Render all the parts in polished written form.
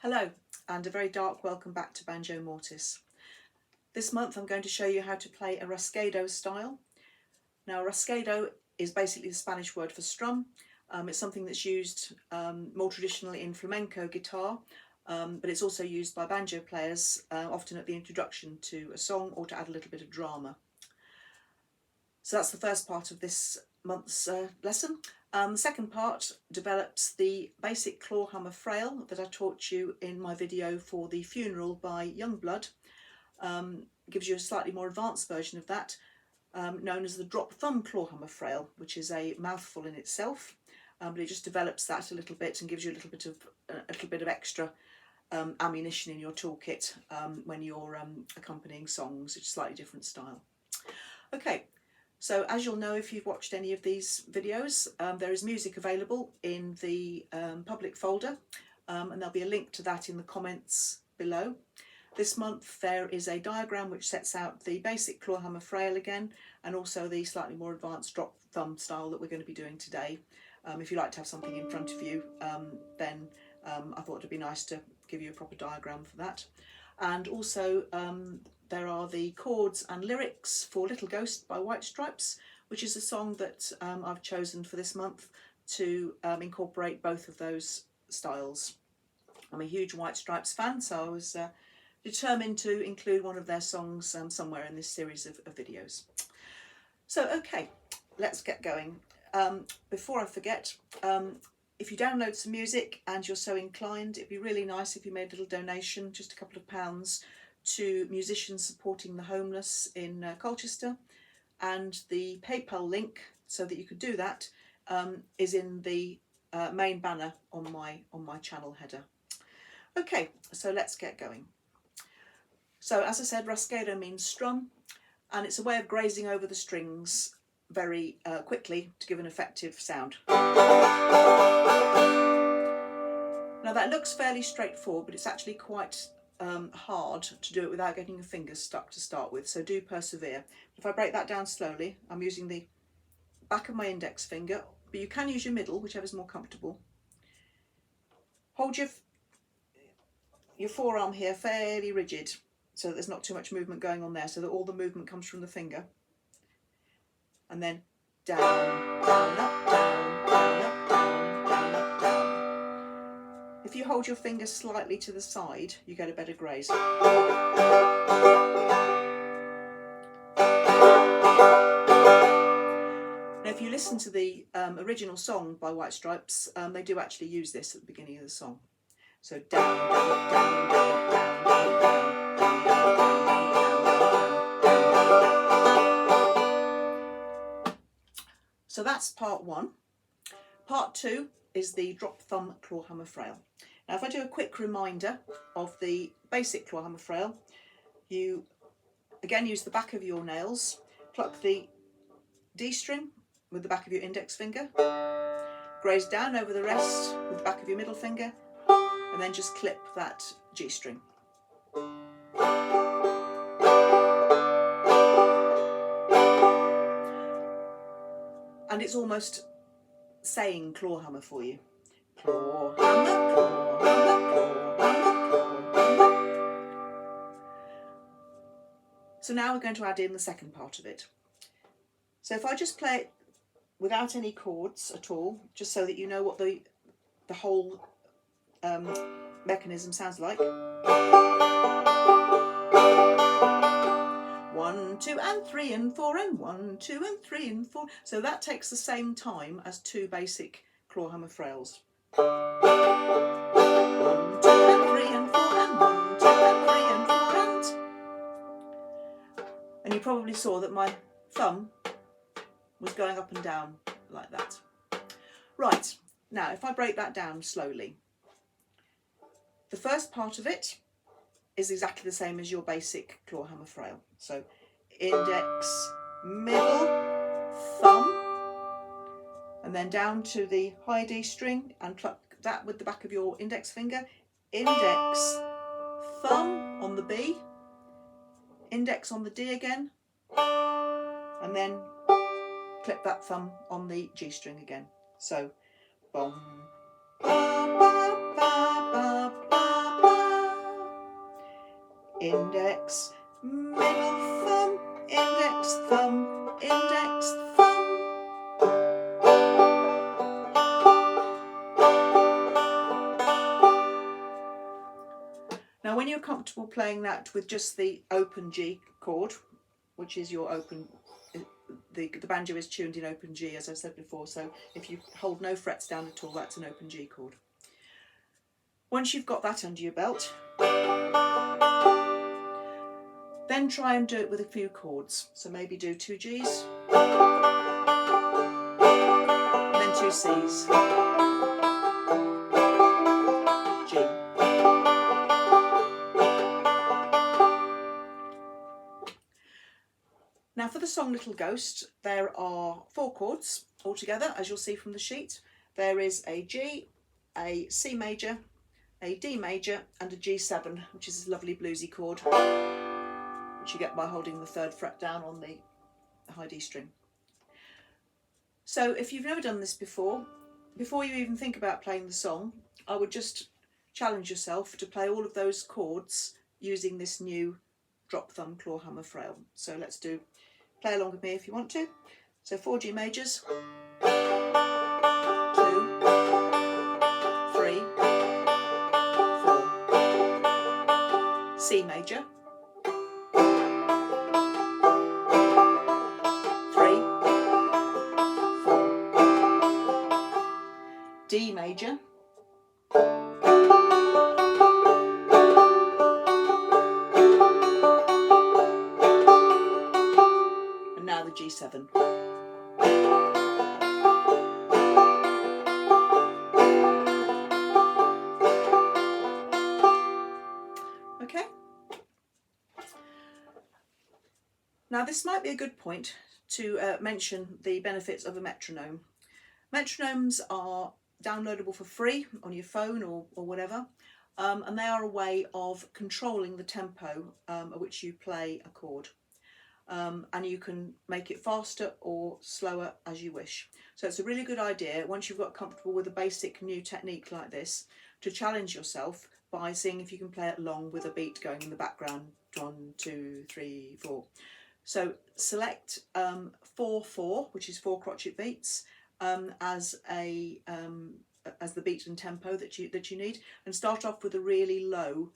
Hello and a very dark welcome back to Banjo Mortis. This month I'm going to show you how to play a rasguedo style. Now rasguedo is basically the Spanish word for strum. It's something that's used more traditionally in flamenco guitar, but it's also used by banjo players often at the introduction to a song or to add a little bit of drama. So that's the first part of this month's lesson. The second part develops the basic clawhammer frail that I taught you in my video for the funeral by Youngblood. Gives you a slightly more advanced version of that, known as the drop thumb clawhammer frail, which is a mouthful in itself, but it just develops that a little bit and gives you a little bit of extra ammunition in your toolkit when you're accompanying songs. It's a slightly different style. Okay. So as you'll know if you've watched any of these videos, there is music available in the public folder, and there'll be a link to that in the comments below. This month there is a diagram which sets out the basic clawhammer frail again, and also the slightly more advanced drop thumb style that we're going to be doing today. If you like to have something in front of you, then I thought it'd be nice to give you a proper diagram for that. And also there are the chords and lyrics for Little Ghost by White Stripes, which is a song that I've chosen for this month to incorporate both of those styles. I'm a huge White Stripes fan, so I was determined to include one of their songs somewhere in this series of videos. So okay, let's get going. Before I forget, if you download some music and you're so inclined, it'd be really nice if you made a little donation, just a couple of pounds, to musicians supporting the homeless in Colchester, and the PayPal link so that you could do that is in the main banner on my channel header. Okay, so let's get going. So as I said, rasguedo means strum, and it's a way of grazing over the strings very quickly to give an effective sound. Now that looks fairly straightforward, but it's actually quite hard to do it without getting your fingers stuck to start with, so do persevere. If I break that down slowly, I'm using the back of my index finger, but you can use your middle, whichever's more comfortable. Hold your forearm here fairly rigid so that there's not too much movement going on there, so that all the movement comes from the finger. And then down, down, up, down, down, up, down, down, up, down. If you hold your fingers slightly to the side, you get a better graze. Now if you listen to the original song by White Stripes, they do actually use this at the beginning of the song. So down, down, down, down, down, down, down, down, down, down, down. So that's part one. Part two is the drop thumb clawhammer frail. Now if I do a quick reminder of the basic clawhammer frail, you again use the back of your nails, pluck the D string with the back of your index finger, graze down over the rest with the back of your middle finger, and then just clip that G string. And it's almost saying clawhammer for you. Clawhammer, clawhammer, clawhammer, clawhammer. So now we're going to add in the second part of it. So if I just play it without any chords at all, just so that you know what the whole mechanism sounds like. 1, 2 and 3 and 4 and 1, 2 and 3 and 4. So that takes the same time as two basic clawhammer frails. 1, 2 and 3 and 4 and 1, 2 and 3 and 4 and you probably saw that my thumb was going up and down like that. Right, now if I break that down slowly, the first part of it is exactly the same as your basic clawhammer frail. So index, middle, thumb, and then down to the high D string and pluck that with the back of your index finger. Index, thumb on the B, index on the D again, and then clip that thumb on the G string again. So bum, ba, ba, ba, ba, ba, index, middle thumb, index, thumb, index, thumb. Now when you're comfortable playing that with just the open G chord, which is your open, the banjo is tuned in open G, as I said before, so if you hold no frets down at all, that's an open G chord. Once you've got that under your belt, then try and do it with a few chords. So maybe do 2 Gs, and then 2 Cs, G. Now for the song Little Ghost, there are 4 chords altogether, as you'll see from the sheet. There is a G, a C major, a D major and a G7, which is a lovely bluesy chord, which you get by holding the 3rd fret down on the high D string. So if you've never done this before you even think about playing the song, I would just challenge yourself to play all of those chords using this new drop thumb clawhammer frail. So let's play along with me if you want to. So 4 G majors, 2, 3, 4, C major, 3, 4, D major, and now the G7. Okay. Now this might be a good point to mention the benefits of a metronome. Metronomes are downloadable for free on your phone or whatever, and they are a way of controlling the tempo at which you play a chord. And you can make it faster or slower as you wish. So it's a really good idea, once you've got comfortable with a basic new technique like this, to challenge yourself by seeing if you can play it along with a beat going in the background. 1, 2, 3, 4. So select 4/4, which is 4 crotchet beats, as the beat and tempo that you need, and start off with a really low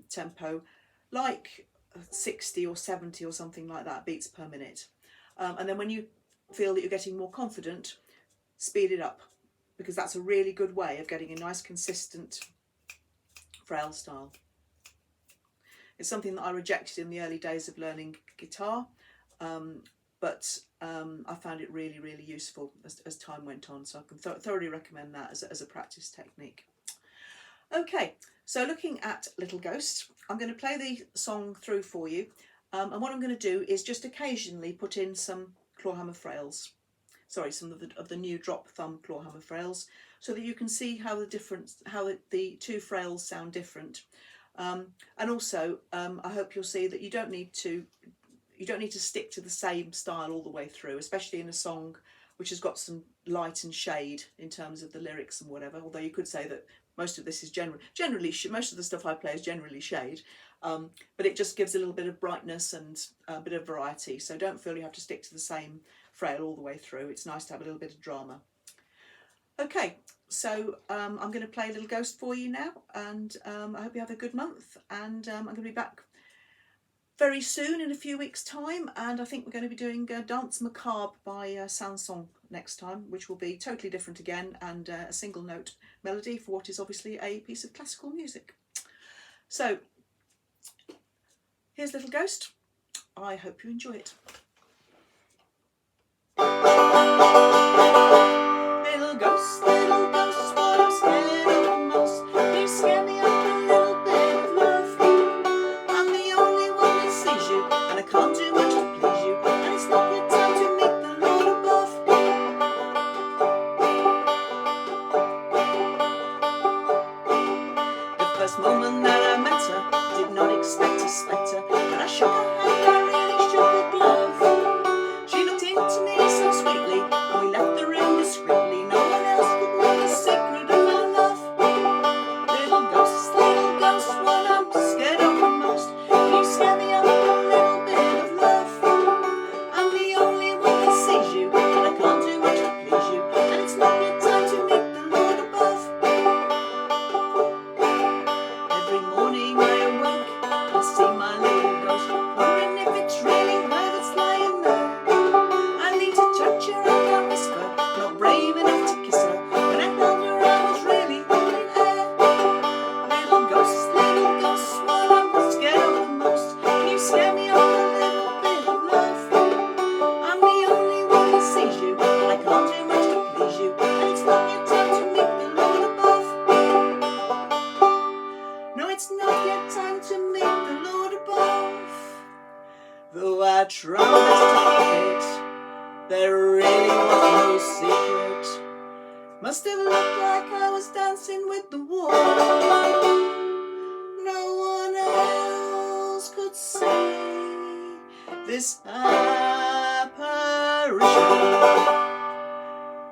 tempo, like 60 or 70 or something like that beats per minute, and then when you feel that you're getting more confident, speed it up, because that's a really good way of getting a nice consistent frail style. It's something that I rejected in the early days of learning guitar, but I found it really, really useful as time went on, so I can thoroughly recommend that as a practice technique. Okay, so looking at Little Ghost, I'm going to play the song through for you, and what I'm going to do is just occasionally put in some clawhammer frails, some of the new drop thumb clawhammer frails, so that you can see how the 2 frails sound different. And also, I hope you'll see that you don't need to stick to the same style all the way through, especially in a song which has got some light and shade in terms of the lyrics and whatever. Although you could say that most of this is generally most of the stuff I play is generally shade, but it just gives a little bit of brightness and a bit of variety. So don't feel you have to stick to the same frail all the way through. It's nice to have a little bit of drama. Okay, so I'm going to play Little Ghost for you now, and I hope you have a good month, and I'm going to be back very soon in a few weeks' time, and I think we're going to be doing Dance Macabre by Sanson next time, which will be totally different again, and a single note melody for what is obviously a piece of classical music. So here's Little Ghost. I hope you enjoy it. Little ghost, what I'm scared of the most. You scare me up a little bit of love. I'm the only one that sees you, and I can't do much to please you, and it's not your time to meet the Lord above. The first moment that I met her, did not expect to sweat her. When I shook her hand, I really shook her glove. She looked into me so sweetly, and we left the room discreetly. No one else could know the secret of our love. Little ghost, what I'm scared of the most. tried my best to hide it. There really was no secret. Must have looked like I was dancing with the wall. No one else could see this apparition.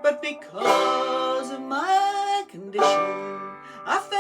But because of my condition, I felt